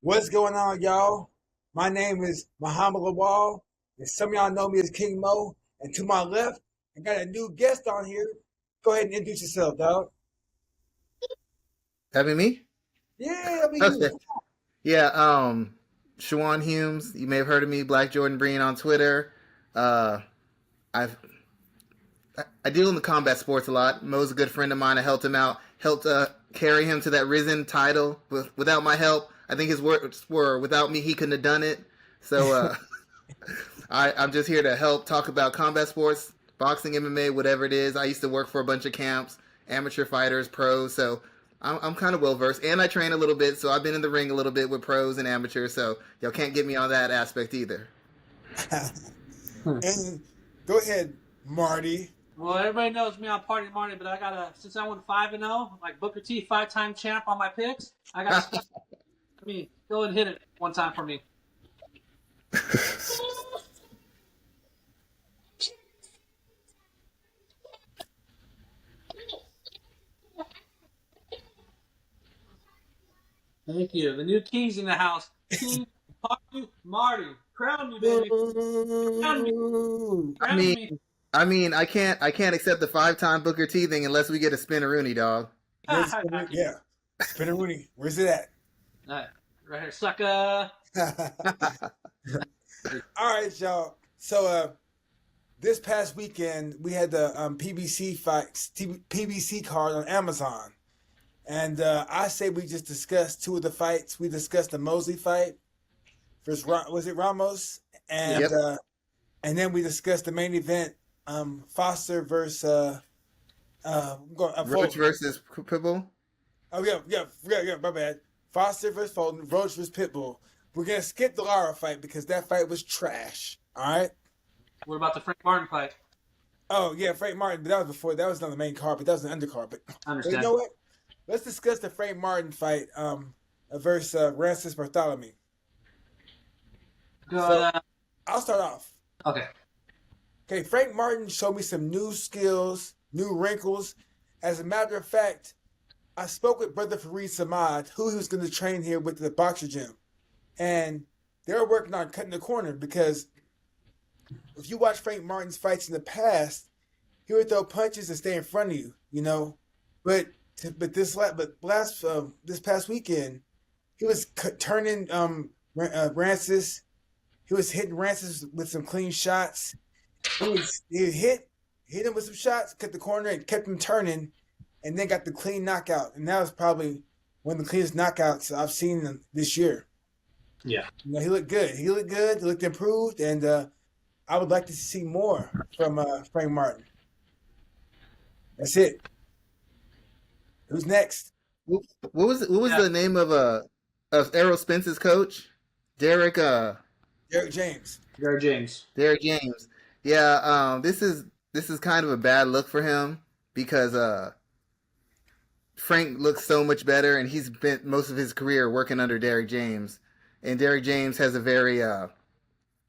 What's going on, y'all? My name is Muhammed Lawal, and some of y'all know me as King Mo. And to my left, I got a new guest on here. Go ahead and introduce yourself, dog. Having me? Yeah, I mean Okay. you. Yeah, Schuan Humes. You may have heard of me, Black Jordan Breen on Twitter. Uh, I've I deal in the combat sports a lot. Mo's a good friend of mine. I helped him out, helped carry him to that Risen title. Without my help, I think his words were, without me, he couldn't have done it. So I'm just here to help talk about combat sports, boxing, MMA, whatever it is. I used to work for a bunch of camps, amateur fighters, pros. So I'm kind of well versed, and I train a little bit. So I've been in the ring a little bit with pros and amateurs. So y'all can't get me on that aspect either. And go ahead, Marty. Well, everybody knows me on Party Marty, but I gotta since I went 5-0, like Booker T, 5-time champ on my picks. I gotta go and hit it one time for me. Thank you. The new king's in the house. King Party Marty, crown me, baby. Crown me. I Crown mean, me. I can't accept the 5-time Booker T thing unless we get a spinneroonie, dog. Where's yeah, Spinneroonie. Where's it at? Right here, sucker. All right, y'all. So this past weekend we had the PBC fights, PBC card on Amazon, and I say we just discussed two of the fights. We discussed the Mosley fight versus was it Ramos, and Yep. and then we discussed the main event, Foster versus Roach Fulton. versus Pitbull. Oh yeah. My bad. Foster versus Fulton, Roach versus Pitbull. We're gonna skip the Lara fight because that fight was trash. All right. What about the Frank Martin fight? Oh yeah, Frank Martin, but that was before. That was on the main card, but that was an undercard. But I understand. you know what? Let's discuss the Frank Martin fight versus Rancis Bartholomew. Go, So I'll start off. okay. Okay, Frank Martin showed me some new skills, new wrinkles. As a matter of fact, I spoke with Brother Fareed Samad, who he was going to train here with the boxer gym, and they were working on cutting the corner because if you watch Frank Martin's fights in the past, he would throw punches and stay in front of you, you know. But this past weekend, he was turning Rancis. He was hitting Rancis with some clean shots. He hit him with some shots, cut the corner, and kept him turning, and then got the clean knockout. And that was probably one of the cleanest knockouts I've seen this year. Yeah. You know, he looked good. He looked improved, and I would like to see more from Frank Martin. That's it. Who's next? What was the name of Errol Spence's coach? Derek Derek James. Gary James. Derek James. Yeah, this is kind of a bad look for him because Frank looks so much better, and he's spent most of his career working under Derek James. And Derek James has a very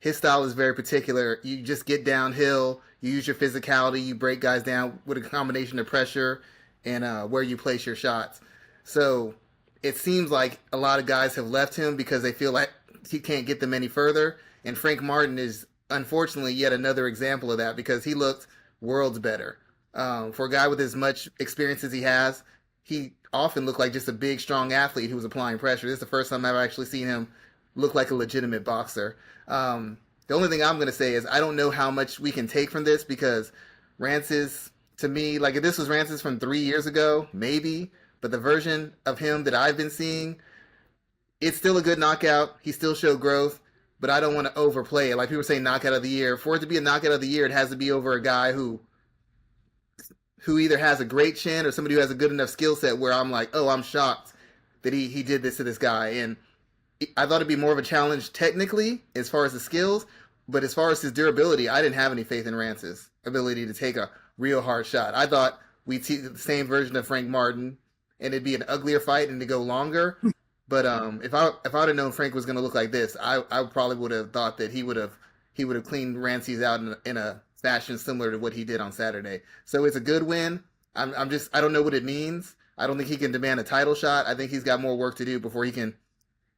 his style is very particular. You just get downhill, you use your physicality, you break guys down with a combination of pressure and where you place your shots. So it seems like a lot of guys have left him because they feel like he can't get them any further. And Frank Martin is unfortunately yet another example of that because he looked worlds better. For a guy with as much experience as he has, he often looked like just a big, strong athlete who was applying pressure. This is the first time I've actually seen him look like a legitimate boxer. The only thing I'm going to say is I don't know how much we can take from this because Rancis, to me, like if this was Rancis from 3 years ago, maybe, but the version of him that I've been seeing, it's still a good knockout. He still showed growth, but I don't want to overplay it. Like people say knockout of the year. For it to be a knockout of the year, it has to be over a guy who either has a great chin or somebody who has a good enough skill set where I'm like, oh, I'm shocked that he did this to this guy. And I thought it'd be more of a challenge technically as far as the skills, but as far as his durability, I didn't have any faith in Rance's ability to take a real hard shot. I thought we'd see the same version of Frank Martin, and it'd be an uglier fight and to go longer. But if I would have known Frank was going to look like this, I probably would have thought that he would have cleaned Rancis out in a fashion similar to what he did on Saturday. So it's a good win. I don't know what it means. I don't think he can demand a title shot. I think he's got more work to do before he can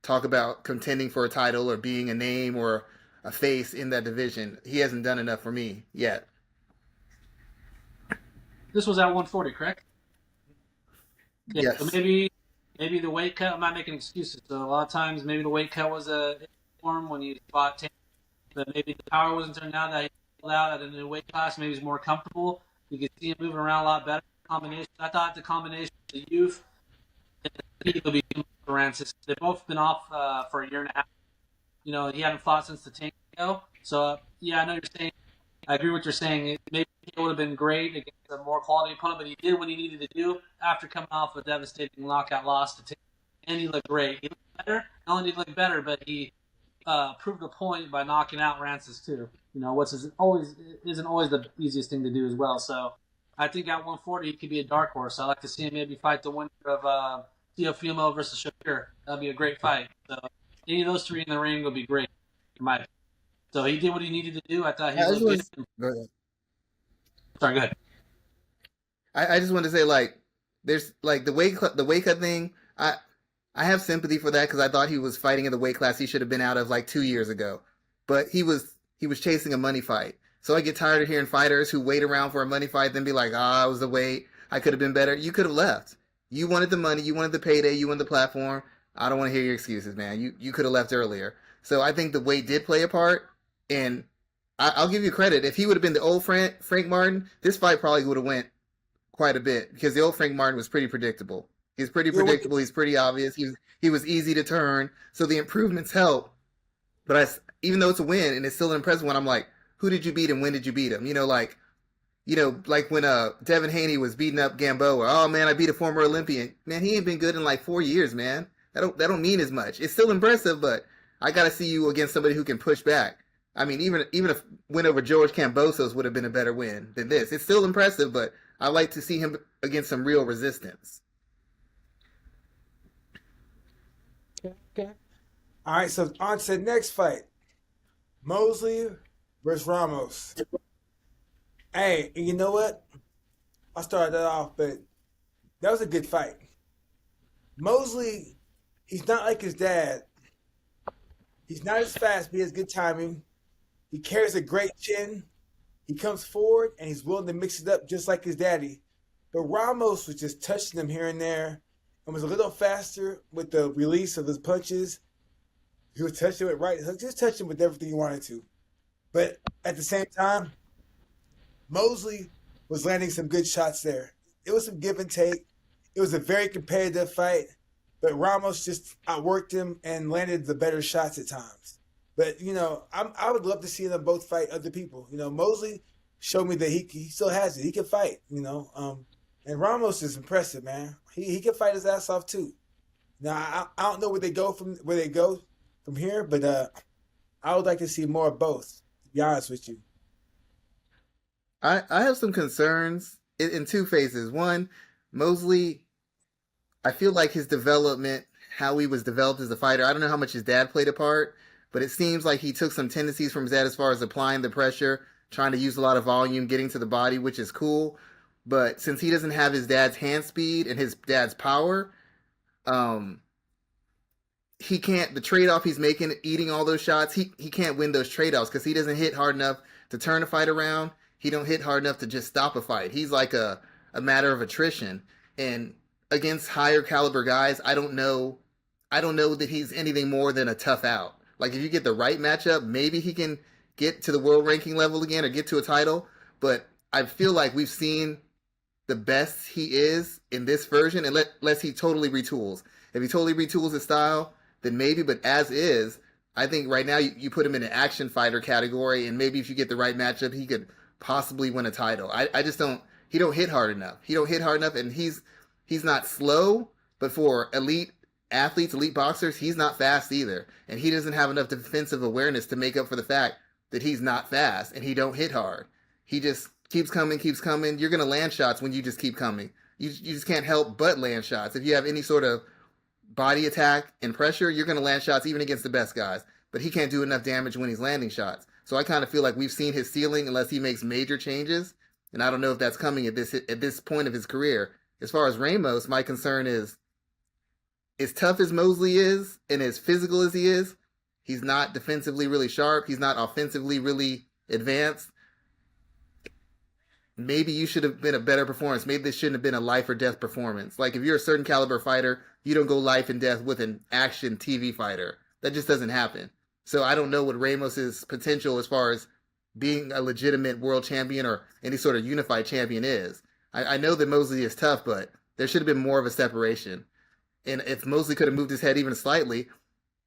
talk about contending for a title or being a name or a face in that division. He hasn't done enough for me yet. This was at 140, correct? Yeah. Yes. So maybe the weight cut. I'm not making excuses. So a lot of times, maybe the weight cut was a form when you fought, but maybe the power wasn't turned out that he pulled out at a new weight class. Maybe he's more comfortable. You could see him moving around a lot better. Combination. I thought the combination of the youth and the speed will be for Rancis. They've both been off for a year and a half. You know, he hadn't fought since the tank ago. So yeah, I know you're saying. I agree with what you're saying. Maybe it would have been great against a more quality opponent, but he did what he needed to do after coming off a devastating knockout loss to Tank. And he looked great. He looked better. Not only did he look better, but he proved a point by knocking out Rancis too. You know, which isn't always the easiest thing to do as well. So I think at 140 he could be a dark horse. I'd like to see him maybe fight the winner of Teofimo versus Shakur. That'd be a great fight. So any of those three in the ring would be great, in my opinion. So he did what he needed to do. I thought he was good. Go ahead. Sorry, go ahead. I just wanted to say, like, there's like the weight cut thing. I have sympathy for that because I thought he was fighting in the weight class he should have been out of like 2 years ago, but he was chasing a money fight. So I get tired of hearing fighters who wait around for a money fight, then be like, it was the weight. I could have been better. You could have left. You wanted the money. You wanted the payday. You wanted the platform. I don't want to hear your excuses, man. You could have left earlier. So I think the weight did play a part. And I'll give you credit. If he would have been the old Frank Martin, this fight probably would have went quite a bit because the old Frank Martin was pretty predictable. He's pretty predictable. He's pretty obvious. He was easy to turn. So the improvements help. But even though it's a win and it's still an impressive one, I'm like, who did you beat and when did you beat him? Like when Devin Haney was beating up Gamboa. Oh man, I beat a former Olympian. Man, he ain't been good in like 4 years, man. That don't mean as much. It's still impressive, but I got to see you against somebody who can push back. I mean, even if win over George Kambosos would have been a better win than this. It's still impressive, but I like to see him against some real resistance. Okay. All right, so on to the next fight. Mosley versus Ramos. Hey, and you know what? I started that off, but that was a good fight. Mosley, he's not like his dad. He's not as fast, but he has good timing. He carries a great chin. He comes forward, and he's willing to mix it up just like his daddy. But Ramos was just touching him here and there and was a little faster with the release of his punches. He was touching with right hook, just touching with everything he wanted to. But at the same time, Mosley was landing some good shots there. It was some give and take. It was a very competitive fight, but Ramos just outworked him and landed the better shots at times. But, I would love to see them both fight other people. Mosley showed me that he still has it. He can fight, and Ramos is impressive, man. He can fight his ass off too. Now, I don't know where they go from here, but I would like to see more of both, to be honest with you. I have some concerns in two phases. One, Mosley, I feel like his development, how he was developed as a fighter, I don't know how much his dad played a part, but it seems like he took some tendencies from his dad as far as applying the pressure, trying to use a lot of volume, getting to the body, which is cool. But since he doesn't have his dad's hand speed and his dad's power, he can't, the trade-off he's making, eating all those shots, he can't win those trade-offs because he doesn't hit hard enough to turn a fight around. He don't hit hard enough to just stop a fight. He's like a matter of attrition. And against higher caliber guys, I don't know that he's anything more than a tough out. Like if you get the right matchup, maybe he can get to the world ranking level again or get to a title. But I feel like we've seen the best he is in this version unless he totally retools. If he totally retools his style, then maybe. But as is, I think right now you put him in an action fighter category, and maybe if you get the right matchup, he could possibly win a title. I just don't. He don't hit hard enough. And he's not slow, but for elite athletes, elite boxers, he's not fast either. And he doesn't have enough defensive awareness to make up for the fact that he's not fast and he don't hit hard. He just keeps coming. You're going to land shots when you just keep coming. You just can't help but land shots. If you have any sort of body attack and pressure, you're going to land shots even against the best guys. But he can't do enough damage when he's landing shots. So I kind of feel like we've seen his ceiling unless he makes major changes. And I don't know if that's coming at this point of his career. As far as Ramos, my concern is as tough as Mosley is and as physical as he is, he's not defensively really sharp. He's not offensively really advanced. Maybe you should have been a better performance. Maybe this shouldn't have been a life or death performance. Like if you're a certain caliber fighter, you don't go life and death with an action TV fighter. That just doesn't happen. So I don't know what Ramos's potential as far as being a legitimate world champion or any sort of unified champion is. I know that Mosley is tough, but there should have been more of a separation. And if Mosley could have moved his head even slightly,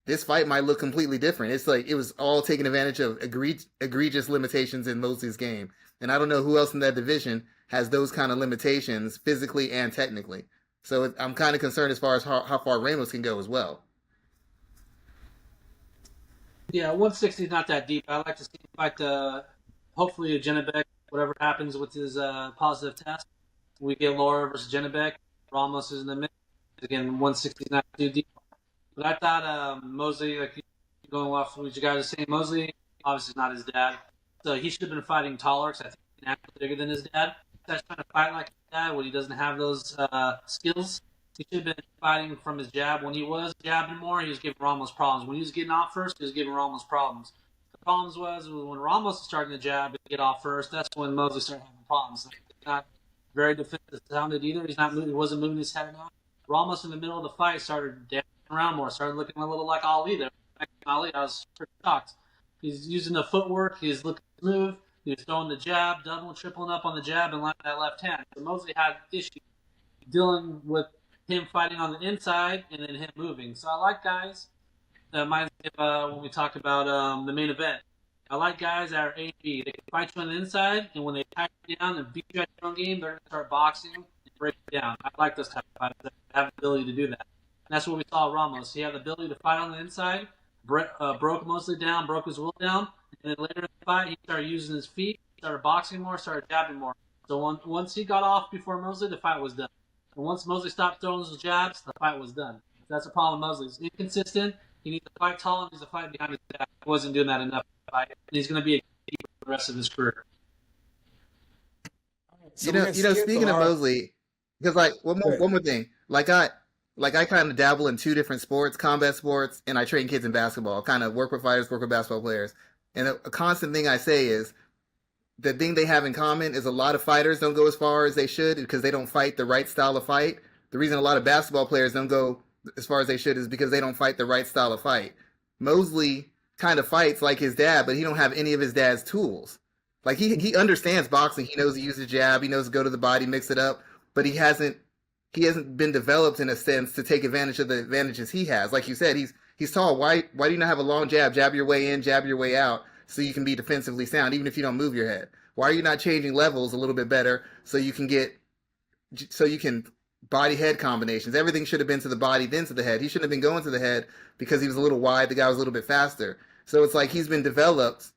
this fight might look completely different. It's like it was all taking advantage of egregious limitations in Mosley's game. And I don't know who else in that division has those kind of limitations physically and technically. So I'm kind of concerned as far as how far Ramos can go as well. Yeah, 160 is not that deep. I like to see him fight hopefully Janibek, whatever happens with his positive test. We get Laura versus Janibek. Ramos is in the mix. Again, 160 is not too deep. But I thought Mosley, like going off what you guys are saying, Mosley obviously not his dad. So he should have been fighting taller because I think he's naturally bigger than his dad. He's trying to fight like his dad when he doesn't have those skills. He should have been fighting from his jab. When he was jabbing more, he was giving Ramos problems. When he was getting off first, he was giving Ramos problems. The problems was when Ramos was starting to jab and get off first, that's when Mosley started having problems. He's not very defensive sounded either. He wasn't moving his head enough. Ramos in the middle of the fight started dancing around more, started looking a little like Ali there. Ali, I was pretty shocked. He's using the footwork. He's looking smooth. He was throwing the jab, doubling, tripling up on the jab, and landing that left hand. So Mosley had issues dealing with him fighting on the inside and then him moving. So I like guys. That reminds me of when we talk about the main event. I like guys that are A and B. They can fight you on the inside, and when they tie you down and beat you at your own game, they're going to start boxing and break you down. I like those type of fighters that have the ability to do that. And that's what we saw Ramos. He had the ability to fight on the inside, broke Mosley down, broke his will down, and then later in the fight, he started using his feet, started boxing more, started jabbing more. So once he got off before Mosley, the fight was done. And once Mosley stopped throwing his jabs, the fight was done. That's the problem with Mosley. He's inconsistent. He needs to fight tall and he needs to fight behind his back. He wasn't doing that enough. And he's going to be a keeper for the rest of his career. So Speaking of Mosley, because like one more thing, like I kind of dabble in two different sports, combat sports, and I train kids in basketball. Kind of work with fighters, work with basketball players, and a constant thing I say is the thing they have in common is a lot of fighters don't go as far as they should because they don't fight the right style of fight. The reason a lot of basketball players don't go as far as they should is because they don't fight the right style of fight. Mosley kind of fights like his dad, but he don't have any of his dad's tools. Like he understands boxing. He knows to use a jab. He knows to go to the body, mix it up, but he hasn't been developed in a sense to take advantage of the advantages he has. Like you said, he's tall. Why do you not have a long jab? Jab your way in, jab your way out, so you can be defensively sound, even if you don't move your head. Why are you not changing levels a little bit better so you can body head combinations? Everything should have been to the body, then to the head. He shouldn't have been going to the head because he was a little wide. The guy was a little bit faster. So it's like he's been developed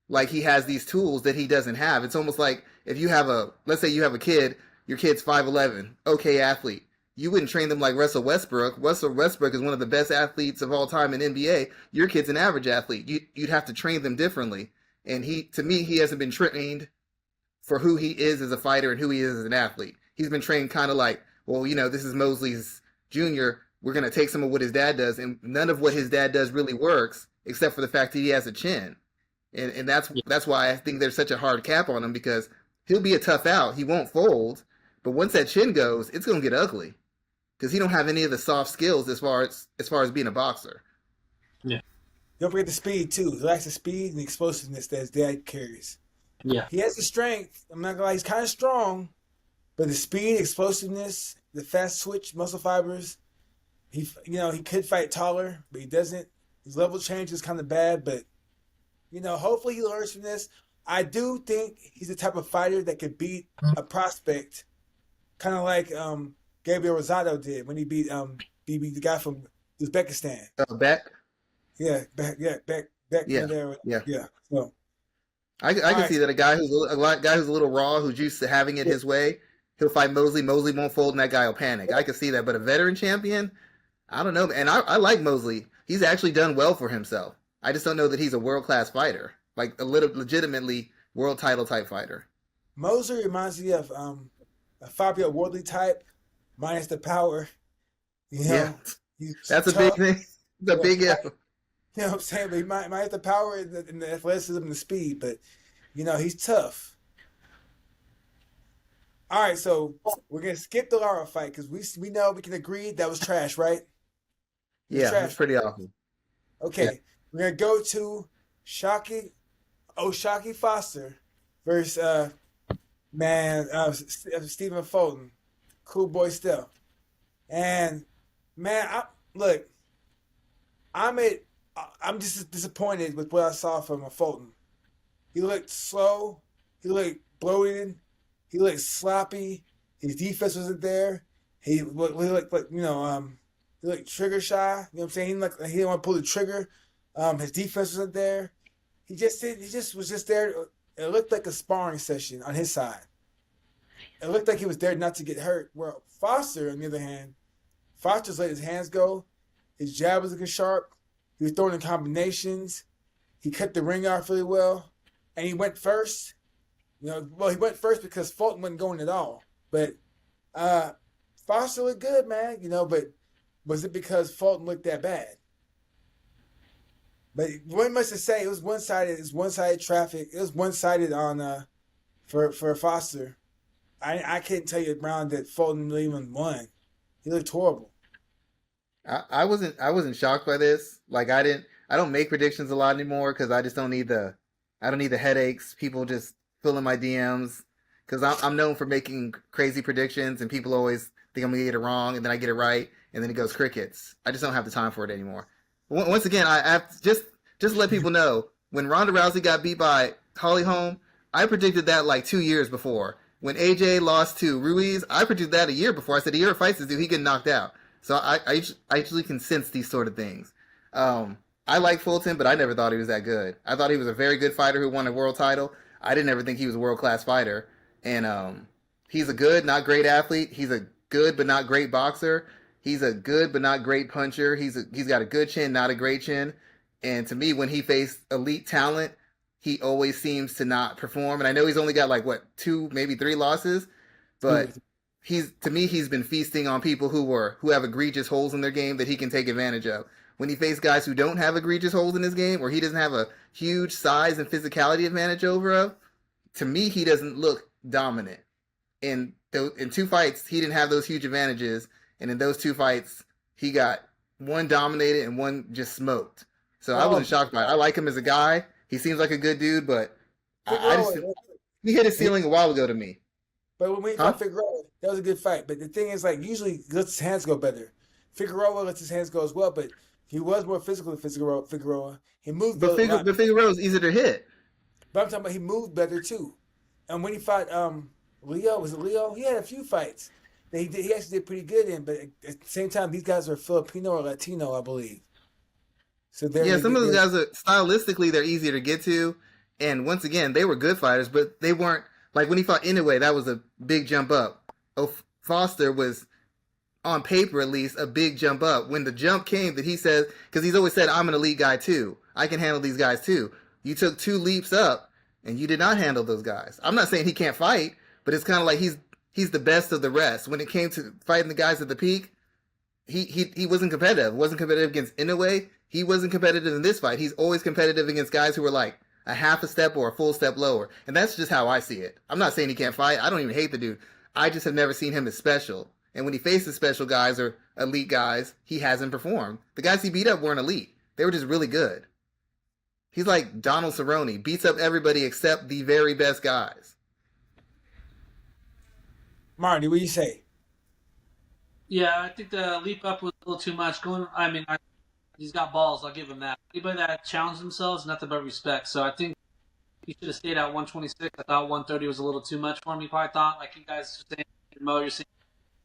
like he has these tools that he doesn't have. It's almost like if you have let's say you have a kid, your kid's 5'11", okay athlete. You wouldn't train them like Russell Westbrook. Russell Westbrook is one of the best athletes of all time in NBA. Your kid's an average athlete. You'd have to train them differently. And to me, he hasn't been trained for who he is as a fighter and who he is as an athlete. He's been trained kind of like, well, this is Mosley's Jr. We're going to take some of what his dad does, and none of what his dad does really works, except for the fact that he has a chin. And that's why I think there's such a hard cap on him, because he'll be a tough out. He won't fold, but once that chin goes, it's going to get ugly, because he don't have any of the soft skills as far as being a boxer. Yeah. Don't forget the speed too. He lacks the speed and the explosiveness that his dad carries. Yeah. He has the strength. I'm not gonna lie, he's kind of strong, but the speed, explosiveness, the fast switch, muscle fibers. He could fight taller, but he doesn't. His level change is kind of bad, but hopefully he learns from this. I do think he's the type of fighter that could beat a prospect, kind of like Gabriel Rosado did when he beat the guy from Uzbekistan. Beck. Yeah, back Yeah. there. Yeah. So I can see that a guy who's a little raw, who's used to having it his way, he'll fight Mosley. Mosley won't fold, and that guy will panic. I can see that. But a veteran champion, I don't know. And I like Mosley. He's actually done well for himself. I just don't know that he's a world-class fighter, like a legitimately world title type fighter. Mosley reminds me of a Fabio Wardley type, minus the power. Yeah. He's That's a big tough. thing. It's a Yeah, big if. you know what I'm saying? But he might have the power and the athleticism and the speed, but he's tough. All right, so we're gonna skip the Lara fight because we know we can agree that was trash, right? It was Yeah, it's trash. pretty awful. Yeah. Okay, we're gonna go to Shaki Foster versus Stephen Fulton, cool boy still. And man, look, I'm just disappointed with what I saw from Fulton. He looked slow. He looked bloated. He looked sloppy. His defense wasn't there. He looked like he looked trigger shy. You know what I'm saying? He didn't want to pull the trigger. His defense wasn't there. He just did. He just was just there. It looked like a sparring session on his side. It looked like he was there not to get hurt. Where Foster, on the other hand, Foster just let his hands go. His jab was looking sharp. He was throwing in combinations. He cut the ring off really well. And he went first. He went first because Fulton wasn't going at all. But Foster looked good, man. But was it because Fulton looked that bad? But one must say it was one-sided. It was one-sided traffic. It was one-sided on for Foster. I can't tell you around that Fulton really even won. He looked horrible. I wasn't shocked by this. Like I don't make predictions a lot anymore because I just don't need the headaches. People just filling my DMs because I'm known for making crazy predictions and people always think I'm gonna get it wrong and then I get it right and then it goes crickets. I just don't have the time for it anymore. Once again, I have just let people know when Ronda Rousey got beat by Holly Holm, I predicted that like 2 years before. When AJ lost to Ruiz, I predicted that a year before. I said a year of fights this dude, he get knocked out. So I actually can sense these sort of things. I like Fulton, but I never thought he was that good. I thought he was a very good fighter who won a world title. I didn't ever think he was a world-class fighter. And he's a good, not great athlete. He's a good but not great boxer. He's a good but not great puncher. He's got a good chin, not a great chin. And to me, when he faced elite talent, he always seems to not perform. And I know he's only got like 2, maybe 3 losses, but he's been feasting on people who have egregious holes in their game that he can take advantage of. When he faced guys who don't have egregious holes in his game, or he doesn't have a huge size and physicality advantage over, to me he doesn't look dominant. In 2 fights, he didn't have those huge advantages, and in those 2 fights, he got one dominated and one just smoked. So I wasn't shocked by it. I like him as a guy. He seems like a good dude, but he hit his ceiling a while ago to me. But when we fought Figueroa, that was a good fight. But the thing is, like, usually he lets his hands go better. Figueroa lets his hands go as well, but he was more physical than Figueroa. He moved better. But Figueroa's easier to hit. But I'm talking about he moved better too. And when he fought Leo, was it Leo? He had a few fights that he actually did pretty good in, but at the same time, these guys are Filipino or Latino, I believe. So some of those guys are stylistically they're easier to get to, and once again they were good fighters, but they weren't like when he fought Inoue. That was a big jump up. Foster was on paper at least a big jump up. When the jump came that he said, because he's always said I'm an elite guy too. I can handle these guys too. You took 2 leaps up, and you did not handle those guys. I'm not saying he can't fight, but it's kind of like he's the best of the rest. When it came to fighting the guys at the peak, he wasn't competitive. Wasn't competitive against Inoue. He wasn't competitive in this fight. He's always competitive against guys who were like a half a step or a full step lower. And that's just how I see it. I'm not saying he can't fight. I don't even hate the dude. I just have never seen him as special. And when he faces special guys or elite guys, he hasn't performed. The guys he beat up weren't elite. They were just really good. He's like Donald Cerrone. Beats up everybody except the very best guys. Marty, what do you say? Yeah, I think the leap up was a little too much. He's got balls. I'll give him that. Anybody that challenged themselves, nothing but respect. So I think he should have stayed at 126. I thought 130 was a little too much for him. He probably thought, like you guys were saying, Mo, you're saying,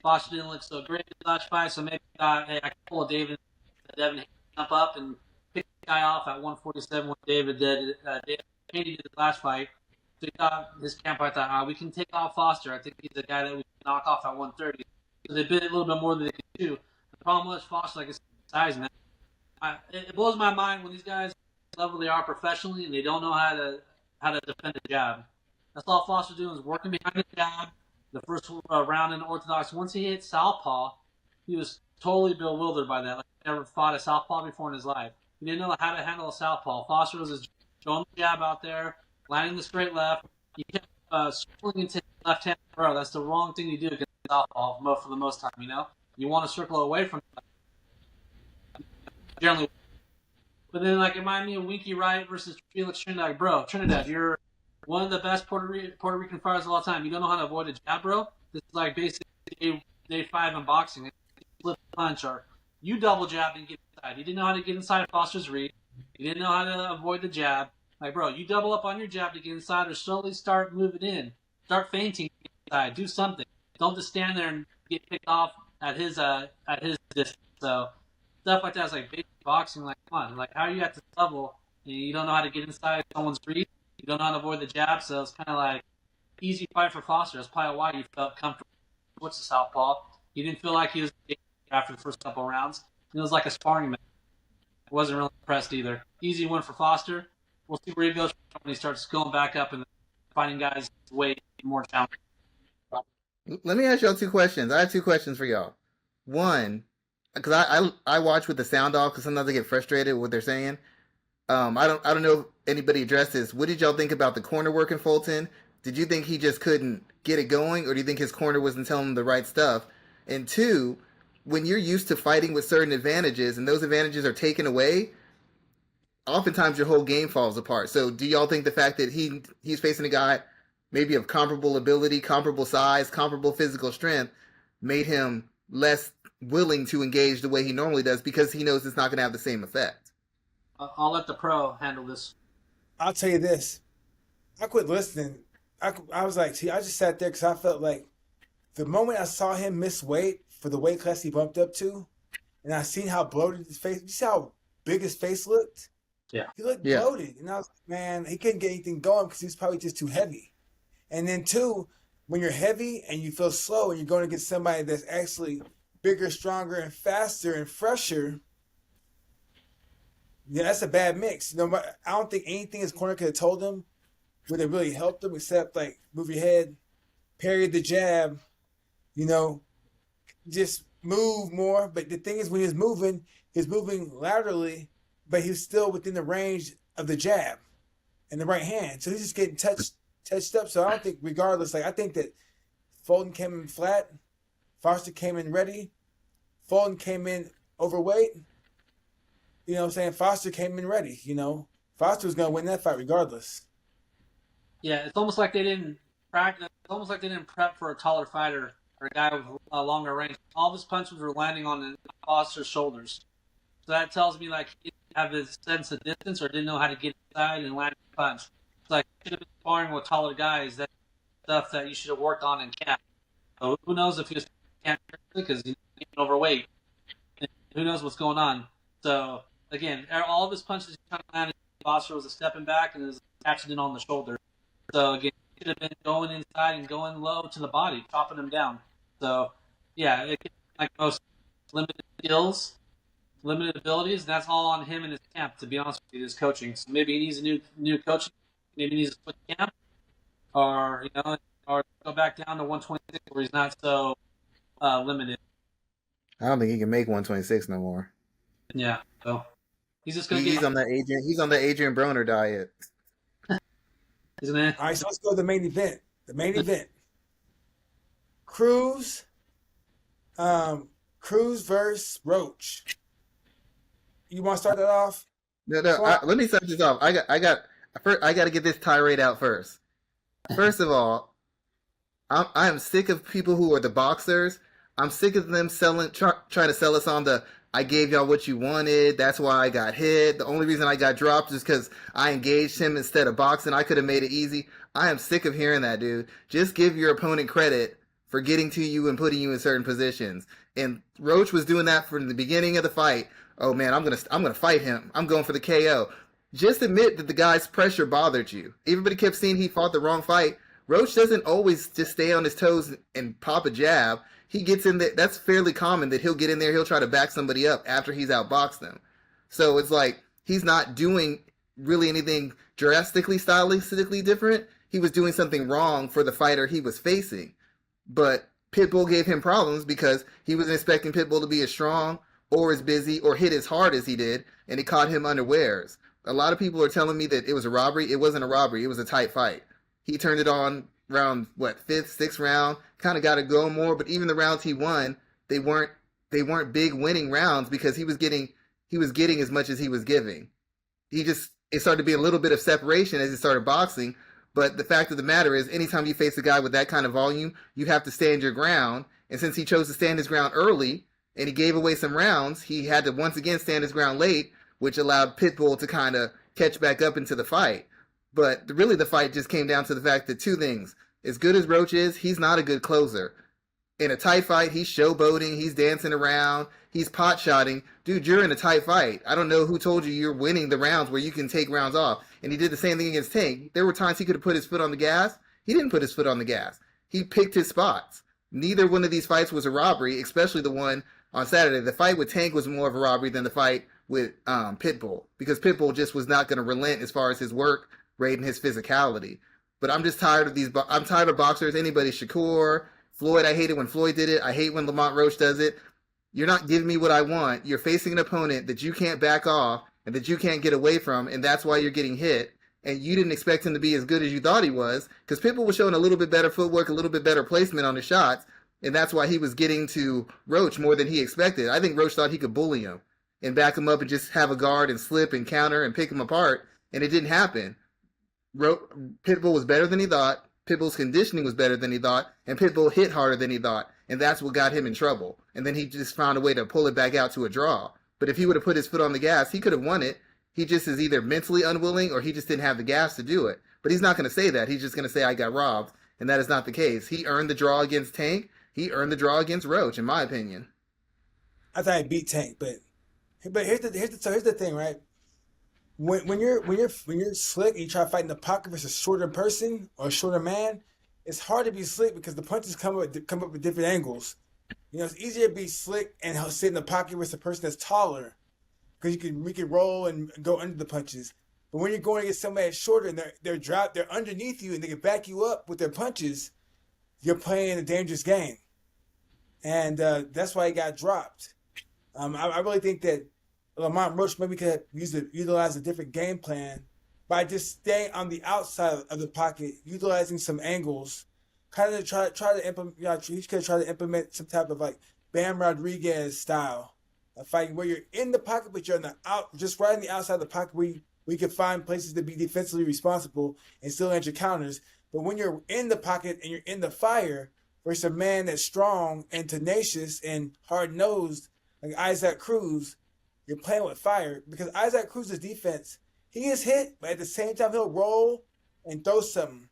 Bosch didn't look so great in the last fight, so maybe he thought, hey, I can pull a Devin jump up and pick the guy off at 147 when David did. Haney did the last fight. So he thought, his camp, I thought, we can take off Foster. I think he's a guy that we can knock off at 130. So they bid a little bit more than they could do. The problem was Foster, like his size, man. It blows my mind when these guys level they are professionally and they don't know how to defend a jab. That's all Foster's doing is working behind the jab. The first round in orthodox, once he hit southpaw, he was totally bewildered by that. Like, he never fought a southpaw before in his life. He didn't know how to handle a southpaw. Foster was just throwing the jab out there, landing the straight left. He kept circling into his left hand throw. That's the wrong thing to do against southpaw for the most time. You want to circle away from generally. But then, like, it reminded me of Winky Wright versus Felix Trinidad. Bro, Trinidad, you're one of the best Puerto Rican fighters of all time. You don't know how to avoid a jab, bro? This is like basically day 5 in boxing. Flip punch, or you double jab and get inside. He didn't know how to get inside Foster's read. He didn't know how to avoid the jab. Like, bro, you double up on your jab to get inside, or slowly start moving in. Start feinting to get inside. Do something. Don't just stand there and get picked off at his distance. So stuff like that is like basic boxing. Like, come on, like, how are you at this level and you don't know how to get inside someone's read? You don't know how to avoid the jab. So it's kind of like easy fight for Foster. That's probably why he felt comfortable. What's the southpaw? He didn't feel like he was after the first couple of rounds. It was like a sparring match. I wasn't really impressed either. Easy win for Foster. We'll see where he goes when he starts going back up and finding guys way more challenging. Let me ask y'all 2 questions. I have 2 questions for y'all. One, because I watch with the sound off because sometimes I get frustrated with what they're saying. I don't know if anybody addressed this. What did y'all think about the corner work in Fulton? Did you think he just couldn't get it going, or do you think his corner wasn't telling him the right stuff? And 2, when you're used to fighting with certain advantages and those advantages are taken away, oftentimes your whole game falls apart. So do y'all think the fact that he's facing a guy maybe of comparable ability, comparable size, comparable physical strength made him less willing to engage the way he normally does because he knows it's not going to have the same effect? I'll let the pro handle this. I'll tell you this. I quit listening. I was like, see, I just sat there because I felt like the moment I saw him miss weight for the weight class he bumped up to, and I seen how bloated his face, you see how big his face looked? Yeah. He looked bloated. And I was like, man, he couldn't get anything going because he was probably just too heavy. And then 2, when you're heavy and you feel slow and you're going to get somebody that's actually bigger, stronger, and faster and fresher, yeah, that's a bad mix. I don't think anything his corner could have told him would have really helped him except, like, move your head, parry the jab, just move more. But the thing is, when he's moving laterally, but he's still within the range of the jab and the right hand. So he's just getting touched up. So I don't think, regardless, like, I think that Fulton came in flat, Foster came in ready, Fulton came in overweight. You know what I'm saying? Foster came in ready, Foster was going to win that fight regardless. Yeah, it's almost like they didn't practice. It's almost like they didn't prep for a taller fighter or a guy with a longer range. All of his punches were landing on Foster's shoulders. So that tells me, like, he didn't have his sense of distance or didn't know how to get inside and land a punch. It's like, he should have been sparring with taller guys. That's stuff that you should have worked on in camp. So who knows if he was in camp because he's overweight. And who knows what's going on. So, again, all of his punches he trying to land, Foster was a stepping back and was catching it on the shoulder. So, again, he should have been going inside and going low to the body, chopping him down. So, yeah, it could be like most limited skills, limited abilities, and that's all on him and his camp, to be honest with you, his coaching. So maybe he needs a new coaching, maybe he needs to quit camp, or go back down to 126 where he's not so limited. I don't think he can make 126 no more. Yeah, so he's just going to He's on the Adrian Broner diet. Isn't it? All right, so let's go to the main event. The main event. Cruz versus Roach. You want to start that off? No. Let me start this off. I got to get this tirade out first. First of all, I'm sick of people who are the boxers. I'm sick of them trying to sell us on the I gave y'all what you wanted. That's why I got hit. The only reason I got dropped is because I engaged him instead of boxing. I could have made it easy. I am sick of hearing that, dude. Just give your opponent credit for getting to you and putting you in certain positions. And Roach was doing that from the beginning of the fight. Oh man, I'm gonna fight him. I'm going for the KO. Just admit that the guy's pressure bothered you. Everybody kept saying he fought the wrong fight. Roach doesn't always just stay on his toes and pop a jab. He gets in there. That's fairly common that he'll get in there. He'll try to back somebody up after he's outboxed them. So it's like he's not doing really anything drastically stylistically different. He was doing something wrong for the fighter he was facing. But Pitbull gave him problems because he wasn't expecting Pitbull to be as strong or as busy or hit as hard as he did, and it caught him unawares. A lot of people are telling me that it was a robbery. It wasn't a robbery. It was a tight fight. He turned it on round, fifth, sixth round, kind of got to go more, but even the rounds he won, they weren't big winning rounds because he was getting as much as he was giving. It started to be a little bit of separation as he started boxing. But the fact of the matter is, anytime you face a guy with that kind of volume, you have to stand your ground. And since he chose to stand his ground early and he gave away some rounds, he had to once again stand his ground late, which allowed Pitbull to kind of catch back up into the fight. But really the fight just came down to the fact that two things. As good as Roach is, he's not a good closer. In a tight fight, he's showboating, he's dancing around, he's pot-shotting. Dude, you're in a tight fight. I don't know who told you you're winning the rounds where you can take rounds off. And he did the same thing against Tank. There were times he could have put his foot on the gas. He didn't put his foot on the gas. He picked his spots. Neither one of these fights was a robbery, especially the one on Saturday. The fight with Tank was more of a robbery than the fight with Pitbull, because Pitbull just was not going to relent as far as his work rate and his physicality. But I'm just tired of these. I'm tired of boxers. Anybody, Shakur, Floyd. I hate it when Floyd did it. I hate when Lamont Roach does it. You're not giving me what I want. You're facing an opponent that you can't back off and that you can't get away from, and that's why you're getting hit. And you didn't expect him to be as good as you thought he was, because Pitbull was showing a little bit better footwork, a little bit better placement on his shots, and that's why he was getting to Roach more than he expected. I think Roach thought he could bully him and back him up and just have a guard and slip and counter and pick him apart, and it didn't happen. Pitbull was better than he thought. Pitbull's conditioning was better than he thought, and Pitbull hit harder than he thought, and that's what got him in trouble. And then he just found a way to pull it back out to a draw. But if he would have put his foot on the gas, he could have won it. He just is either mentally unwilling or he just didn't have the gas to do it. But he's not going to say that. He's just going to say, I got robbed. And that is not the case. He earned the draw against Tank. He earned the draw against Roach, in my opinion. I thought he beat Tank, but here's the thing, right? When you're slick and you try to fight in the pocket versus a shorter person or a shorter man, it's hard to be slick because the punches come up with different angles. You know, it's easier to be slick and sit in the pocket versus a person that's taller, because we can roll and go under the punches. But when you're going against somebody that's shorter and they're underneath you and they can back you up with their punches, you're playing a dangerous game, and that's why he got dropped. I really think that Lamont Roach maybe could utilize a different game plan by just staying on the outside of the pocket, utilizing some angles, kind of try to implement. He could try to implement some type of like Bam Rodriguez style of fighting, where you're in the pocket but you're just right on the outside of the pocket where you can find places to be defensively responsible and still enter counters. But when you're in the pocket and you're in the fire versus a man that's strong and tenacious and hard-nosed like Isaac Cruz, you're playing with fire, because Isaac Cruz's defense, he is hit, but at the same time he'll roll and throw something.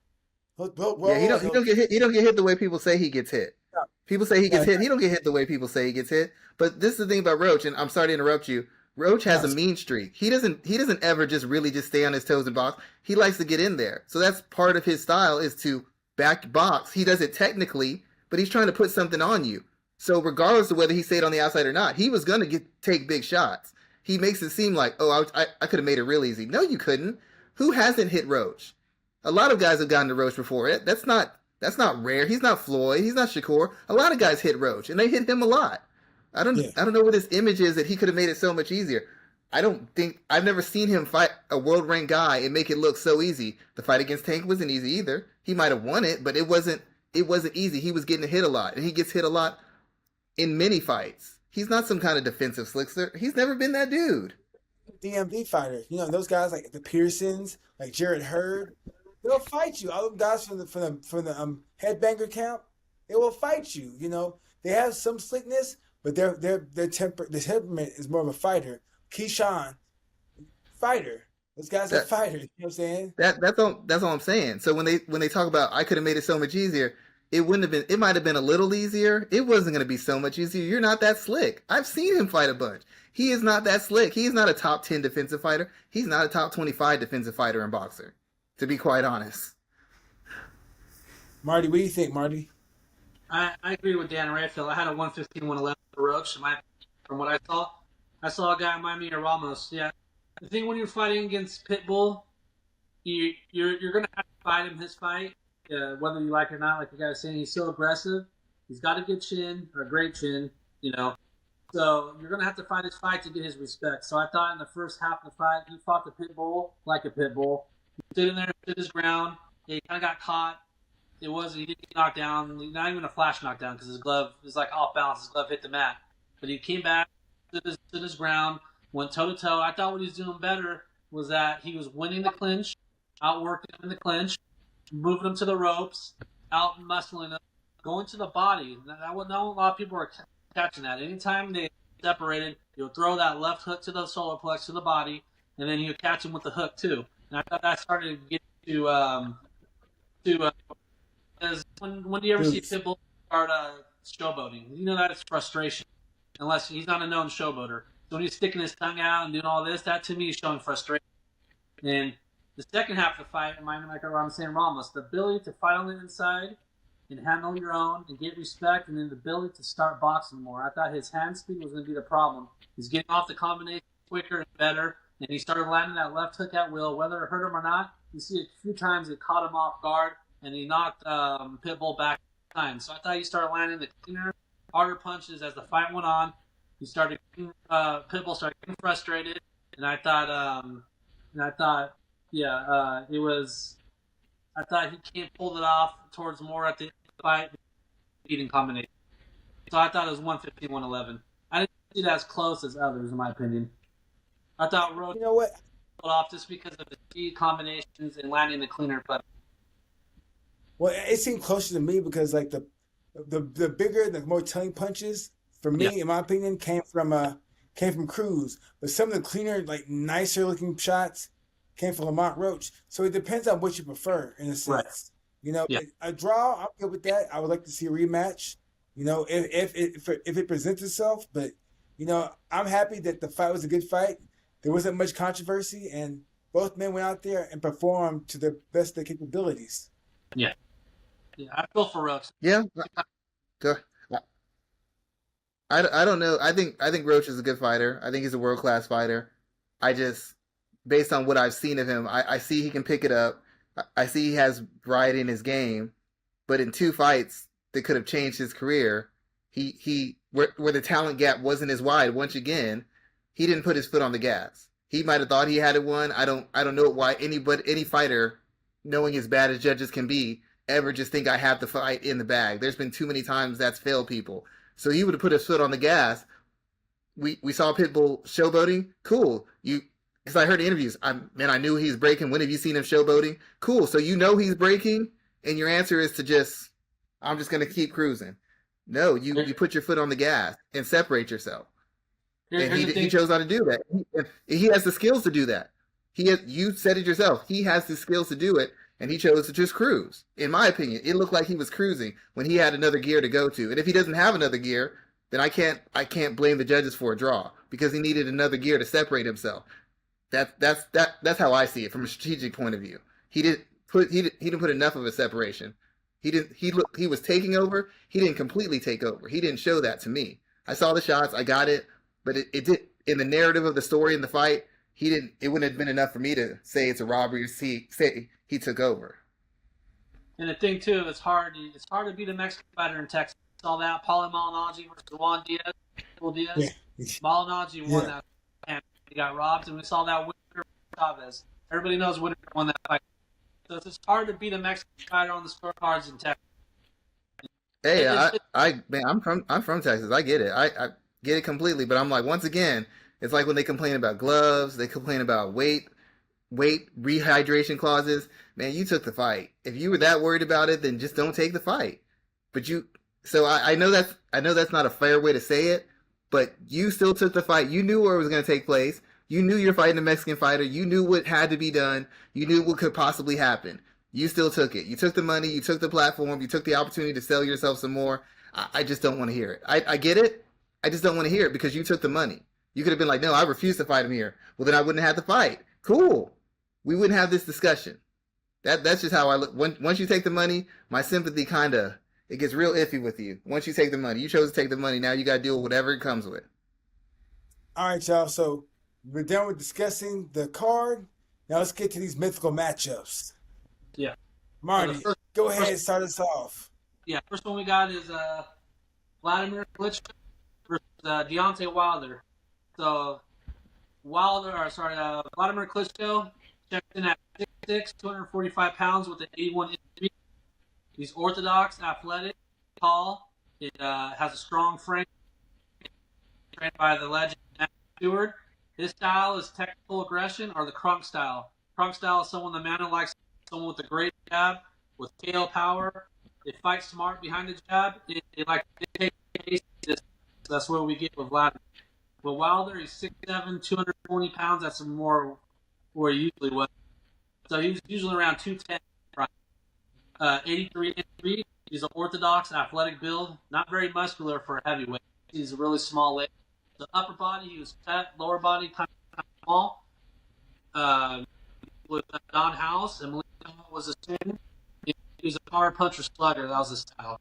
He'll roll. Yeah, he don't get hit. He don't get hit the way people say he gets hit. Yeah. People say he gets hit. He don't get hit the way people say he gets hit. But this is the thing about Roach, and I'm sorry to interrupt you. Roach has a mean streak. He doesn't ever just stay on his toes and box. He likes to get in there. So that's part of his style, is to back box. He does it technically, but he's trying to put something on you. So regardless of whether he stayed on the outside or not, he was going to take big shots. He makes it seem like, oh, I could have made it real easy. No, you couldn't. Who hasn't hit Roach? A lot of guys have gotten to Roach before. That's not rare. He's not Floyd. He's not Shakur. A lot of guys hit Roach, and they hit him a lot. I don't know what this image is that he could have made it so much easier. I've never seen him fight a world ranked guy and make it look so easy. The fight against Tank wasn't easy either. He might have won it, but it wasn't easy. He was getting hit a lot, and he gets hit a lot in many fights. He's not some kind of defensive slickster. He's never been that dude. DMV fighter. You know, those guys like the Pearsons, like Jared Hurd, they'll fight you. All them guys from the headbanger camp, they will fight you. You know, they have some slickness, but their temperament is more of a fighter. Keyshawn, fighter. Those guys are fighters. You know what I'm saying? That's all I'm saying. So when they talk about I could have made it so much easier, it wouldn't have been. It might have been a little easier. It wasn't going to be so much easier. You're not that slick. I've seen him fight a bunch. He is not that slick. He is not a top 10 defensive fighter. He's not a top 25 defensive fighter and boxer, to be quite honest. Marty, what do you think, Marty? I agree with Dan Rayfield. I had a 115-111 for Roach. From what I saw a guy remind me of Ramos. Yeah, the thing when you're fighting against Pitbull, you're going to have to fight him his fight, whether you like it or not. Like the guy was saying, he's so aggressive. He's got a good chin, or a great chin, you know. So you're going to have to fight his fight to get his respect. So I thought in the first half of the fight, he fought the pit bull like a pit bull. He stood in there, stood his ground. He kind of got caught. He didn't get knocked down, not even a flash knockdown because his glove was like off balance. His glove hit the mat. But he came back, stood his ground, went toe-to-toe. I thought what he was doing better was that he was winning the clinch, outworking him in the clinch, moving him to the ropes, out-muscling him, going to the body. Not a lot of people are catching that. Anytime they separated, he'll throw that left hook to the solar plex to the body, and then he'll catch him with the hook too. And I thought that started to get because when do you ever see Pitbull start showboating? You know that it's frustration, unless he's not a known showboater. So when he's sticking his tongue out and doing all this, that to me is showing frustration. And the second half of the fight, like I'm saying, Ramos, the ability to fight on the inside and handle your own and get respect, and then the ability to start boxing more. I thought his hand speed was going to be the problem. He's getting off the combination quicker and better, and he started landing that left hook at will. Whether it hurt him or not, you see a few times it caught him off guard, and he knocked Pitbull back time. So I thought he started landing the cleaner, harder punches as the fight went on. He started Pitbull started getting frustrated, and I thought I thought he can't pull it off towards more at the fight, beating combination. So I thought it was 115-111. I didn't see that as close as others, in my opinion. I thought Roach You know what? pulled off just because of the speed combinations and landing the cleaner play. Well, it seemed closer to me because like the bigger, the more telling punches for me, in my opinion, came from Cruz. But some of the cleaner, like nicer looking shots came from Lamont Roach. So it depends on what you prefer in a sense. Right. You know, a draw, I'm good with that. I would like to see a rematch. You know, if it presents itself. But you know, I'm happy that the fight was a good fight. There wasn't much controversy, and both men went out there and performed to the best of their capabilities. Yeah, I feel for Roach. Yeah. Go. I don't know. I think Roach is a good fighter. I think he's a world-class fighter. I just, based on what I've seen of him, I see he can pick it up. I see he has variety in his game, but in 2 fights that could have changed his career, where the talent gap wasn't as wide. Once again, he didn't put his foot on the gas. He might have thought he had it won. I don't know why any fighter, knowing as bad as judges can be, ever just think I have the fight in the bag. There's been too many times that's failed people. So he would have put his foot on the gas. We saw Pitbull showboating. Cool. Because I heard interviews. I knew he's breaking. When have you seen him showboating? Cool. So you know he's breaking, and your answer is to I'm just going to keep cruising. No, you put your foot on the gas and separate yourself. And he chose not to do that. He has the skills to do that. You said it yourself. He has the skills to do it, and he chose to just cruise. In my opinion, it looked like he was cruising when he had another gear to go to. And if he doesn't have another gear, then I can't blame the judges for a draw because he needed another gear to separate himself. That's how I see it from a strategic point of view. He didn't put enough of a separation. He was taking over. He didn't completely take over. He didn't show that to me. I saw the shots. I got it. But it did, in the narrative of the story in the fight, it wouldn't have been enough for me to say it's a robbery or say he took over. And the thing too, it's hard to beat a Mexican fighter in Texas. Saw that Paulo Malignaggi versus Juan Diaz. Yeah. Malignaggi won that, and he got robbed, and we saw that Whitaker Chavez. Everybody knows Whitaker won that fight. So it's just hard to beat a Mexican fighter on the scorecards in Texas. Hey, I'm from Texas. I get it. I get it completely. But I'm like, once again, it's like when they complain about gloves, they complain about weight, rehydration clauses. Man, you took the fight. If you were that worried about it, then just don't take the fight. So I know that's not a fair way to say it, but you still took the fight. You knew where it was going to take place. You knew you're fighting a Mexican fighter. You knew what had to be done. You knew what could possibly happen. You still took it. You took the money. You took the platform. You took the opportunity to sell yourself some more. I just don't want to hear it. I get it. I just don't want to hear it because you took the money. You could have been like, no, I refuse to fight him here. Well, then I wouldn't have the fight. Cool. We wouldn't have this discussion. That's just how I look. Once you take the money, my sympathy it gets real iffy with you. Once you take the money, you chose to take the money. Now you got to deal with whatever it comes with. All right, y'all. So we're done with discussing the card. Now let's get to these mythical matchups. Yeah. Marty, go ahead and start us off. Yeah, first one we got is Vladimir Klitschko versus Deontay Wilder. So Vladimir Klitschko checked in at 6'6", 245 pounds with an 81 inch reach. He's orthodox, athletic, tall. It has a strong frame, trained by the legend Matt Stewart. His style is technical aggression, or the Crunk style. Crunk style is someone the man who likes someone with a great jab, with KO power. They fight smart behind the jab. They like to dictate the pace. That's what we get with Vladimir. With Wilder, he's 6'7", 220 pounds. That's more where he usually was. So he was usually around 210. Right? 83 inch reach. He's an orthodox, athletic build. Not very muscular for a heavyweight. He's a really small leg. The upper body, he was fat. Lower body, kind of small. With Don House and Melina was a student. He was a power puncher slugger. That was his style.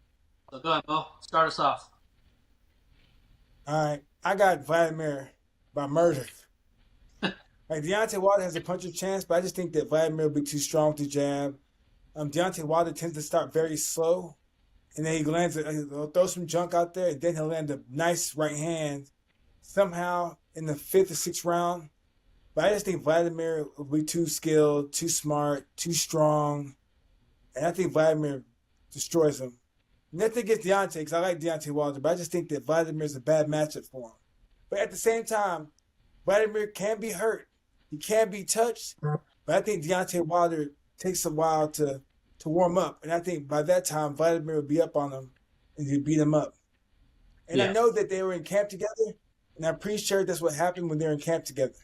So go ahead, Mo. Start us off. All right, I got Vladimir by murder. Like Deontay Wilder has a puncher chance, but I just think that Vladimir will be too strong to jab. Deontay Wilder tends to start very slow, and then he lands, he'll throw some junk out there, and then he'll land a nice right hand somehow in the 5th or 6th round. But I just think Vladimir will be too skilled, too smart, too strong, and I think Vladimir destroys him. Nothing against Deontay, because I like Deontay Wilder, but I just think that Vladimir is a bad matchup for him. But at the same time, Vladimir can be hurt. He can be touched, but I think Deontay Wilder takes a while to warm up. And I think by that time, Vladimir would be up on him and he'd beat him up. And I know that they were in camp together, and I'm pretty sure that's what happened when they were in camp together.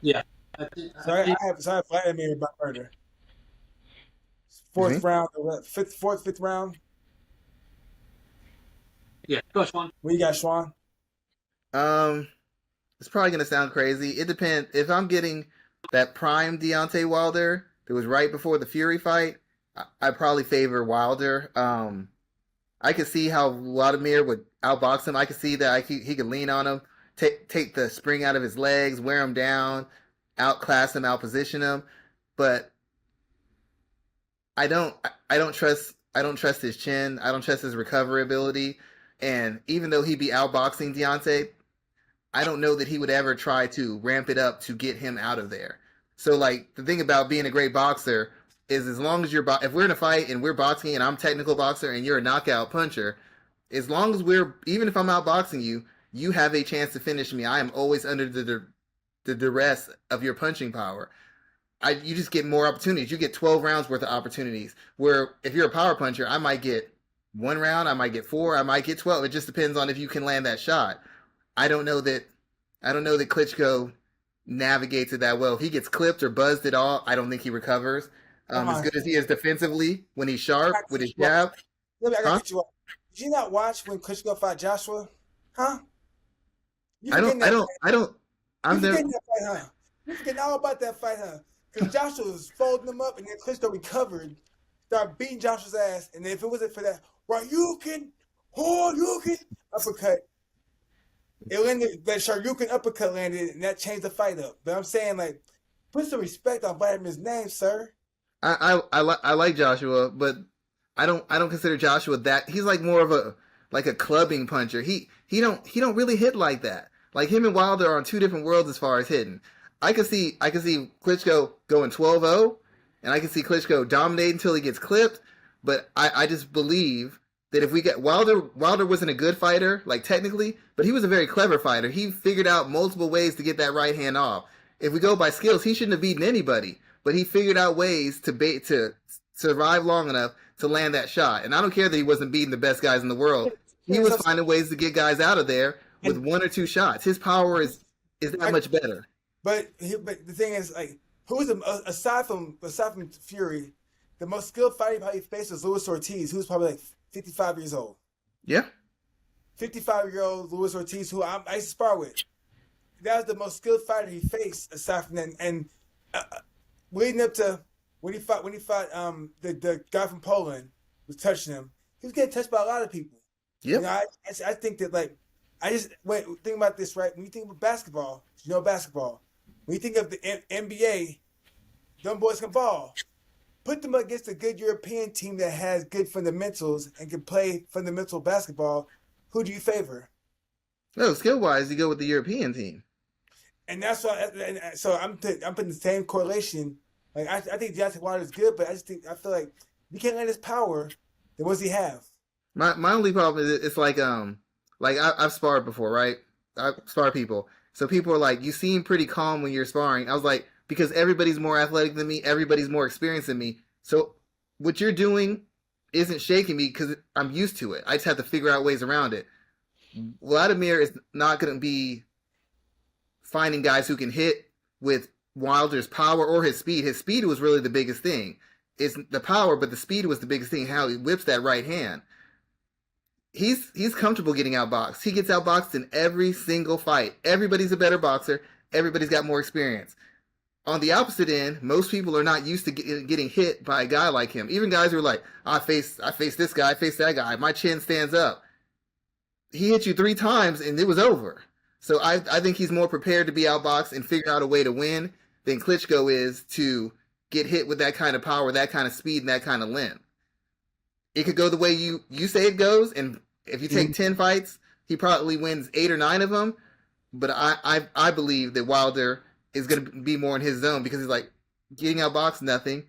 Yeah. So I have Vladimir by murder. 4th round, 5th round. Yeah, go Schuan. What you got, Schuan? It's probably gonna sound crazy. It depends. If I'm getting that prime Deontay Wilder that was right before the Fury fight, I probably favor Wilder. I could see how Vladimir would outbox him. I could see that he could lean on him, take the spring out of his legs, wear him down, outclass him, outposition him. But I don't trust his chin. I don't trust his recovery ability. And even though he'd be outboxing Deontay, I don't know that he would ever try to ramp it up to get him out of there. So, like, the thing about being a great boxer is as long as if we're in a fight and we're boxing and I'm a technical boxer and you're a knockout puncher, as long as even if I'm outboxing you, you have a chance to finish me. I am always under the duress of your punching power. You just get more opportunities. You get 12 rounds worth of opportunities. Where if you're a power puncher, I might get 1 round, I might get 4, I might get 12. It just depends on if you can land that shot. I don't know that Klitschko navigates it that well. If he gets clipped or buzzed at all, I don't think he recovers. As good as he is defensively when he's sharp with his jab. I gotta get you up. Did you not watch when Klitschko fought Joshua? Huh? I don't. I'm there. You forgetting all about that fight, huh? Because Joshua was folding him up, and then Klitschko recovered, started beating Joshua's ass, and then if it wasn't for that, uppercut, it landed, that Shoryuken uppercut landed, and that changed the fight up. But I'm saying, like, put some respect on Vladimir's name, sir. I like Joshua, but I don't consider Joshua that. He's like more of a clubbing puncher. He don't really hit like that. Like him and Wilder are on 2 different worlds as far as hitting. I can see Klitschko going 12-0, and I can see Klitschko dominate until he gets clipped. But I just believe that if we get Wilder wasn't a good fighter, like technically, but he was a very clever fighter. He figured out multiple ways to get that right hand off. If we go by skills, he shouldn't have beaten anybody, but he figured out ways to survive long enough to land that shot. And I don't care that he wasn't beating the best guys in the world. He was finding ways to get guys out of there with 1 or 2 shots. His power is that much better. But the thing is, like, who's aside from Fury, the most skilled fighter he probably faced was Luis Ortiz, who's probably like 55 years old. Yeah. 55-year-old Luis Ortiz, who I used to spar with. That was the most skilled fighter he faced, aside from that. And leading up to when he fought the guy from Poland was touching him, he was getting touched by a lot of people. Yeah. You know, I think that, like, think about this, right? When you think of basketball, basketball. When you think of the NBA, them boys can ball. put them against a good European team that has good fundamentals and can play fundamental basketball, who do you favor? No, skill wise, you go with the European team. And that's why. So I'm putting the same correlation. Like I think Deontay Wilder is good, but I feel like if you can't let his power, then what does he have? My only problem is it's like I've sparred before, right? I spar people, so people are like, you seem pretty calm when you're sparring. I was like, because everybody's more athletic than me, everybody's more experienced than me. So what you're doing isn't shaking me because I'm used to it. I just have to figure out ways around it. Vladimir is not going to be finding guys who can hit with Wilder's power or his speed. His speed was really the biggest thing. It's the power, but the speed was the biggest thing. How he whips that right hand. He's comfortable getting outboxed. He gets outboxed in every single fight. Everybody's a better boxer. Everybody's got more experience. On the opposite end, most people are not used to getting hit by a guy like him. Even guys who are like, I face this guy, I face that guy. My chin stands up. He hit you 3 times and it was over. So I think he's more prepared to be outboxed and figure out a way to win than Klitschko is to get hit with that kind of power, that kind of speed, and that kind of limb. It could go the way you say it goes, and if you take 10 fights, he probably wins 8 or 9 of them. But I believe that Wilder is going to be more in his zone because he's like, getting outboxed, nothing.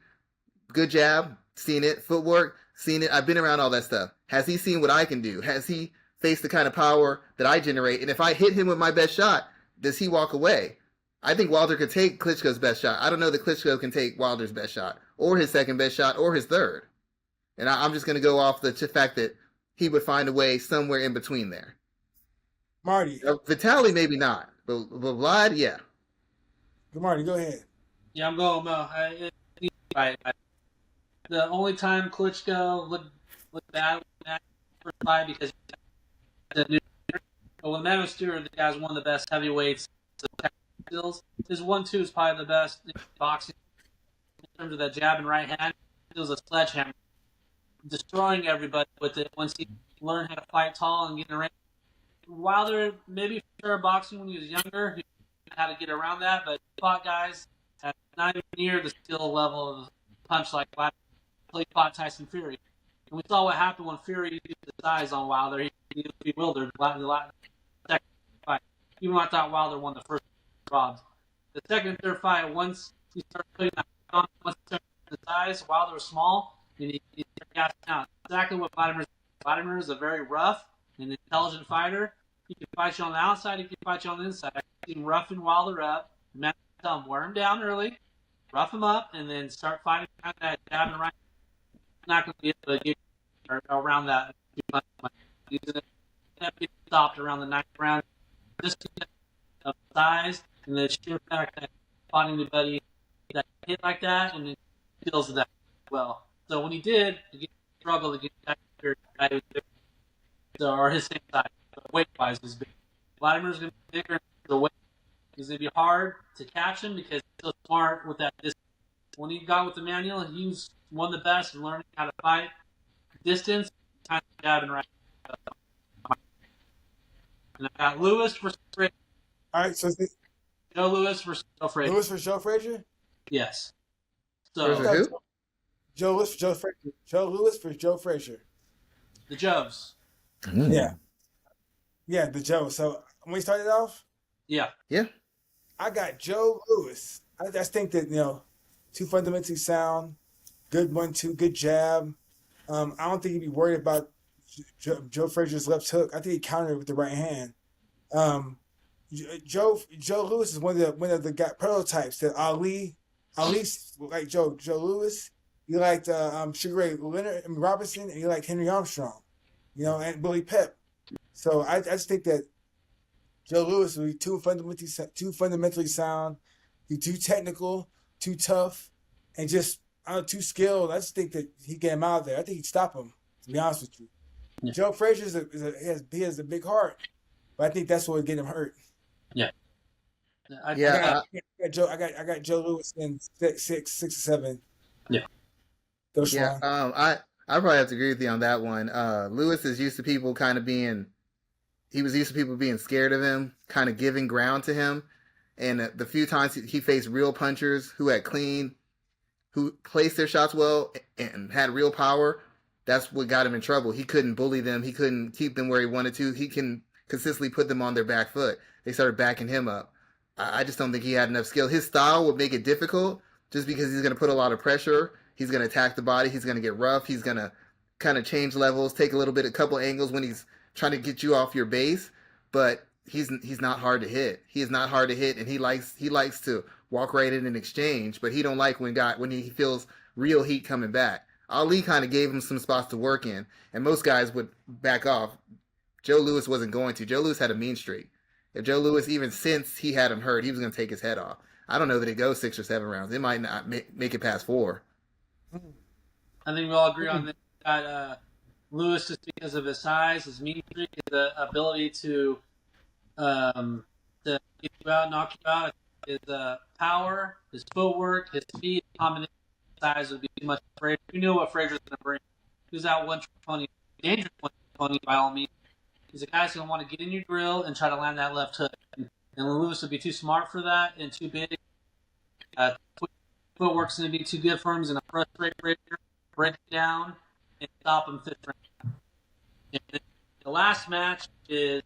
Good jab, seen it. Footwork, seen it. I've been around all that stuff. Has he seen what I can do? Has he faced the kind of power that I generate? And if I hit him with my best shot, does he walk away? I think Wilder could take Klitschko's best shot. I don't know that Klitschko can take Wilder's best shot, or his second best shot, or his third. And I'm just going to go off the fact that he would find a way somewhere in between there. Marty. Vitaly, maybe not. But Vlad, yeah. Marty, go ahead. Yeah, I'm going Mo. The only time Klitschko looked bad in that first fight because but when Matt Stewart, the guy's one of the best heavyweights skills. His 1-2 is probably the best in boxing in terms of that jab and right hand. It was a sledgehammer, destroying everybody with it once he learned how to fight tall and get in the ring. Wilder maybe for boxing when he was younger, he knew how to get around that, but he fought guys at not even near the skill level of punch like Wilder. He fought Tyson Fury. And we saw what happened when Fury used the size on Wilder. He was bewildered in the second fight. Even when I thought Wilder won the first rounds. The second and third fight, once he started putting that on, once he started the size, Wilder was small, and he started gassing out. Exactly what Vladimir is a very rough and intelligent fighter. He can fight you on the outside, he can fight you on the inside. He can roughen Wilder up, and tell him, wear him down early, rough him up, and then start fighting that jab and right. Not going to be able to get around that. Using it, can't be stopped around the 9th round. Just of size and the sheer fact that fought anybody that hit like that and then feels that well. So when he did, he struggled against that guy or his same size, weight wise was big. Vladimir's going to be bigger the weight. It's going to be hard to catch him because he's so smart with that distance. When he got with the manual, he was one of the best in learning how to fight distance, time jab and right. And I got Lewis versus Frazier. All right, so Joe Lewis versus Joe Frazier. Lewis versus Joe Frazier? Yes. So who? Joe Lewis for Joe Frazier. Joe Lewis for Joe Frazier. The Joes. Yeah. Yeah, the Joe. So when we started off? Yeah. Yeah. I got Joe Lewis. I just think that, too fundamentally sound, good 1-2, good jab. I don't think he'd be worried about Joe Frazier's left hook. I think he countered with the right hand. Joe Lewis is one of the prototypes that Ali like Joe Lewis. He liked Sugar Ray Leonard and Robinson, and he liked Henry Armstrong, and Billy Pep. So I just think that Joe Lewis would be too fundamentally sound, be too technical, too tough, and just too skilled. I just think that he'd get him out of there. I think he'd stop him, to be honest with you. Yeah. Joe Frazier has a big heart, but I think that's what would get him hurt. Yeah. I got Joe Lewis in 6 or 7. Yeah. Yeah. I probably have to agree with you on that one. Lewis is used to people he was used to people being scared of him, kind of giving ground to him. And the few times he faced real punchers who had clean who placed their shots well and had real power, that's what got him in trouble. He couldn't bully them. He couldn't keep them where he wanted to. He can consistently put them on their back foot. They started backing him up. I just don't think he had enough skill. His style would make it difficult just because he's going to put a lot of pressure. He's going to attack the body. He's going to get rough. He's going to kind of change levels, take a couple angles when he's trying to get you off your base. But he's not hard to hit. He is not hard to hit, and he likes to walk right in and exchange. But he don't like when he feels real heat coming back. Ali kind of gave him some spots to work in, and most guys would back off. Joe Louis wasn't going to. Joe Louis had a mean streak. If Joe Louis, even since he had him hurt, he was going to take his head off. I don't know that it goes 6 or 7 rounds. It might not make it past 4. I think we all agree on this. Louis, just because of his size, his mean streak, his ability to get you out, knock you out, his power, his footwork, his speed, combination size would be too much for Frazier. You knew what Frazier's going to bring. He was out 120, dangerous 120 by all means. He's a guy who's going to want to get in your grill and try to land that left hook. And Lewis would be too smart for that and too big. Footwork's going to be too good for him. He's going to frustrate Frazier, break it down, and stop him 5th round. And the last match is,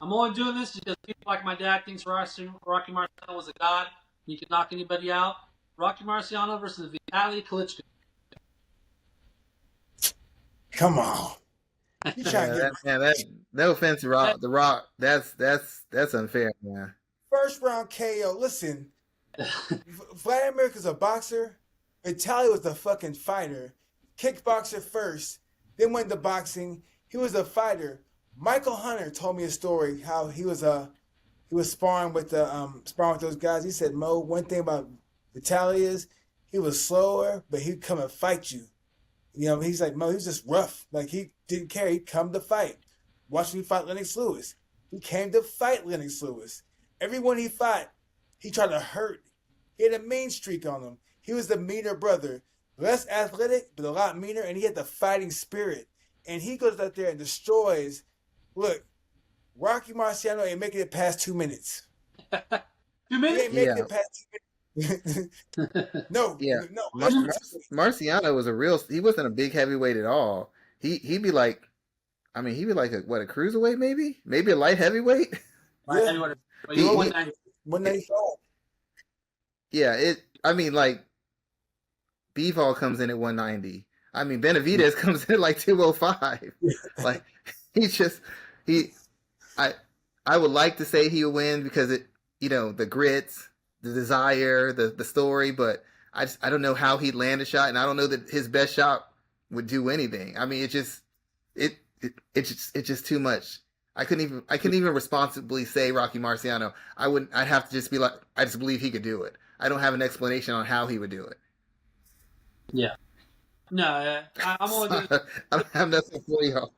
I'm only doing this because people like my dad thinks Rocky Marciano was a god. He could knock anybody out. Rocky Marciano versus Vitaly Klitschko. Come on. No offense to Rock. The Rock, that's unfair, man. First round KO. Listen, Vladimir is a boxer. Vitaly was a fucking fighter. Kickboxer first, then went to boxing. He was a fighter. Michael Hunter told me a story how he was sparring with those guys. He said, Mo, one thing about Vitaly is he was slower, but he'd come and fight you. You know, he's like, Mo, he was just rough. Like, he didn't care. He'd come to fight. Watch me fight Lennox Lewis. He came to fight Lennox Lewis. Everyone he fought, he tried to hurt. He had a mean streak on him. He was the meaner brother. Less athletic, but a lot meaner, and he had the fighting spirit. And he goes out there and destroys. Look, Rocky Marciano ain't making it past 2 minutes. 2 minutes? He ain't making it past 2 minutes. No. Marciano was he wasn't a big heavyweight at all. He'd be like a cruiserweight maybe a light heavyweight. Light heavyweight. 195. Yeah, Bivol comes in at 190. I mean, Benavidez comes in at like 205. Like I would like to say he would win because the grits, the desire, the story, but I don't know how he'd land a shot, and I don't know that his best shot would do anything. I mean, it's just too much. I couldn't even responsibly say Rocky Marciano. I'd have to just be like, I just believe he could do it. I don't have an explanation on how he would do it. Yeah. No, I'm only doing I don't have nothing for y'all.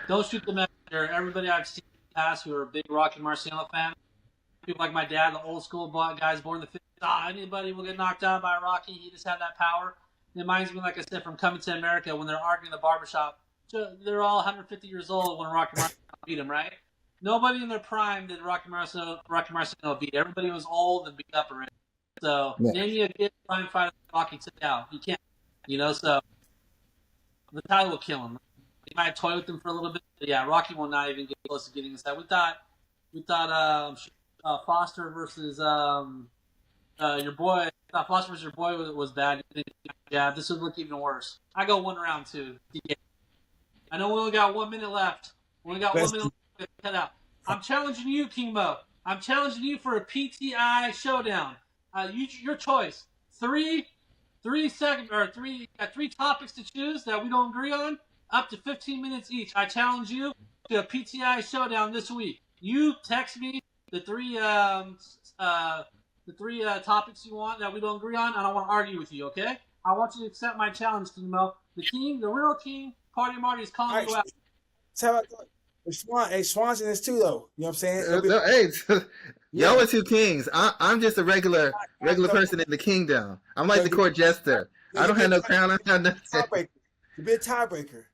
Don't shoot the messenger. Everybody I've seen in the past who are a big Rocky Marciano fan, people like my dad, the old school guys born in the 50s, anybody will get knocked out by Rocky. He just had that power. It reminds me, like I said, from Coming to America when they're arguing in the barbershop. They're all 150 years old when Rocky Marciano beat him, right? Nobody in their prime did Rocky Marciano beat. Everybody was old and beat up already. So, name me a good prime fighter that Rocky took out. He can't. So the title will kill him. He might toy with him for a little bit, but yeah, Rocky will not even get close to getting inside. We thought Foster versus your boy. Foster versus your boy was bad. Yeah, this would look even worse. I go 1 round 2. I know we only got 1 minute left. We only got 1 minute left to cut out. I'm challenging you, King Mo. I'm challenging you for a PTI showdown. Your choice. Three topics to choose that we don't agree on, up to 15 minutes each. I challenge you to a PTI showdown this week. You text me the three topics you want that we don't agree on, and I want to argue with you, okay? I want you to accept my challenge, King Mo. The real king, Party Marty, is calling you out. That's how I thought. Schuan's in this too, though. You know what I'm saying? Y'all are 2 kings. I'm just a regular person in the kingdom. I'm like the court jester. I don't have no crown. I have nothing. Tiebreaker. You be a tiebreaker.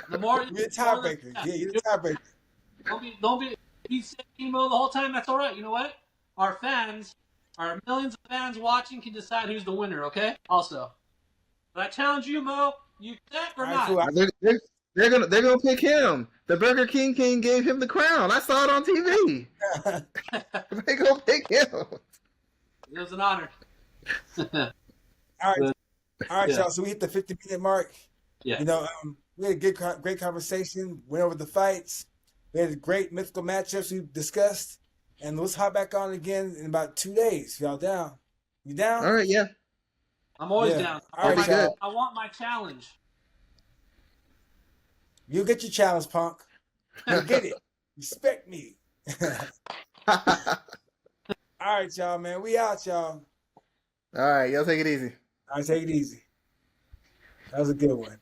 The more you be a tiebreaker. Yeah, you're the tiebreaker. Don't be. He said King Mo the whole time. That's all right. You know what? Our fans our millions of fans watching can decide who's the winner. Okay. Also, but I challenge you, Mo. You set or All right, not? cool. They're gonna pick him. The Burger King King gave him the crown. I saw it on TV. They gonna pick him. It was an honor. All right, Yeah. y'all. So we hit the 50-minute mark. Yeah. You know, we had a great conversation. Went over the fights. We had a great mythical matchups we discussed, and let's hop back on again in about 2 days. Y'all down? You down? All right, yeah. I'm always Yeah. down. All right, good. I want my challenge. You get your challenge, punk. You get it. Respect me. All right, y'all, man. We out, y'all. All right, y'all take it easy. All right, take it easy. That was a good one.